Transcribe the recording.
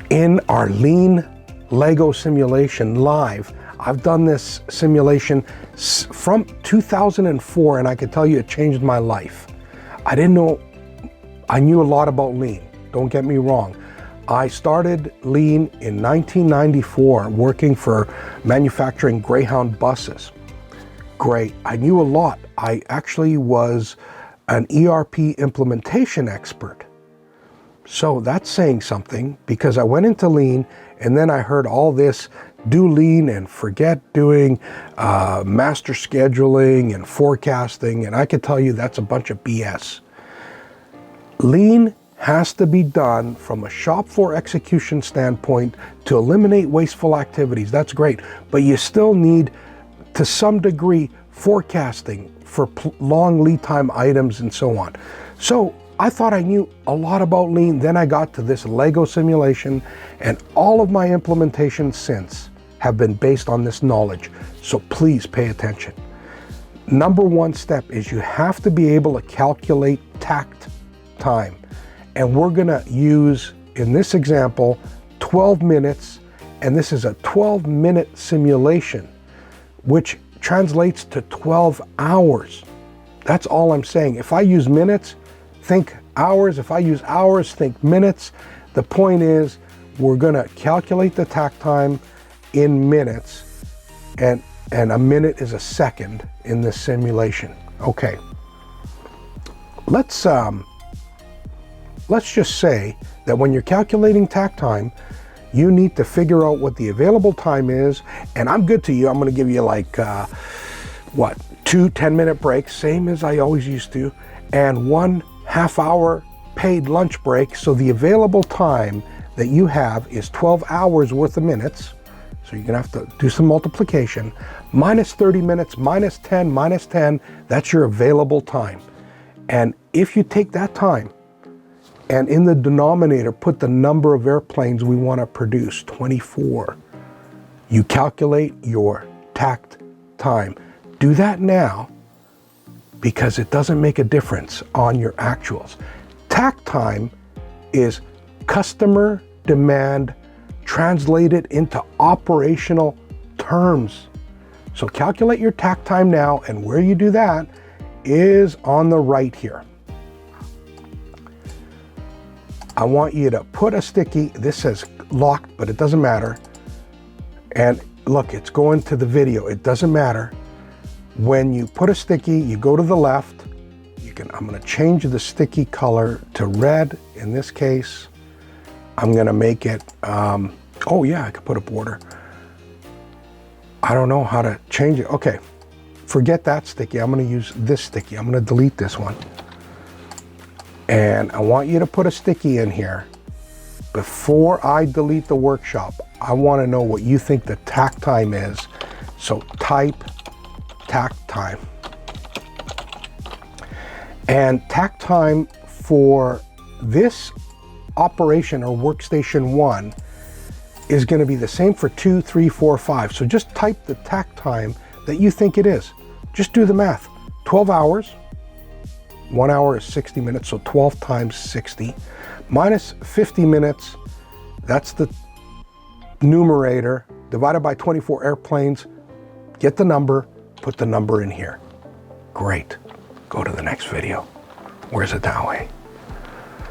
in our Lean Lego simulation live. I've done this simulation from 2004, and I can tell you it changed my life. I didn't know, I knew a lot about Lean, don't get me wrong. I started Lean in 1994 working for manufacturing Greyhound buses. Great, I knew a lot. I actually was an ERP implementation expert. So that's saying something, because I went into Lean and then I heard all this, do Lean and forget doing master scheduling and forecasting, and I can tell you that's a bunch of BS. Lean has to be done from a shop floor execution standpoint to eliminate wasteful activities. That's great, but you still need, to some degree, forecasting for long lead time items and so on. So I thought I knew a lot about Lean. Then I got to this Lego simulation, and all of my implementations since have been based on this knowledge. So please pay attention. Number one step is you have to be able to calculate takt time. And we're gonna use, in this example, 12 minutes, and this is a 12-minute simulation, which translates to 12 hours. That's all I'm saying. If I use minutes, think hours. If I use hours, think minutes. The point is, we're gonna calculate the takt time in minutes, and a minute is a second in this simulation. Okay, let's just say that when you're calculating takt time, you need to figure out what the available time is, and I'm good to you. I'm gonna give you like, what, 2 10-minute breaks, same as I always used to, and 1 half-hour paid lunch break. So the available time that you have is 12 hours worth of minutes. So you're gonna have to do some multiplication. Minus 30 minutes, minus 10, that's your available time. And if you take that time, and in the denominator, put the number of airplanes we want to produce, 24. You calculate your takt time. Do that now, because it doesn't make a difference on your actuals. Takt time is customer demand translated into operational terms. So calculate your takt time now, and where you do that is on the right here. I want you to put a sticky, this says locked, but it doesn't matter. And look, it's going to the video, it doesn't matter. When you put a sticky, you go to the left. I'm gonna change the sticky color to red in this case. I'm gonna make it, oh yeah, I could put a border. I don't know how to change it. Okay, forget that sticky. I'm gonna use this sticky. I'm gonna delete this one. And I want you to put a sticky in here. Before I delete the workshop, I want to know what you think the takt time is. So type takt time. And takt time for this operation, or workstation 1, is going to be the same for 2, 3, 4, 5. So just type the takt time that you think it is. Just do the math. 12 hours. 1 hour is 60 minutes, so 12 times 60, minus 50 minutes, that's the numerator, divided by 24 airplanes, get the number, put the number in here. Great. Go to the next video. Where's it that way?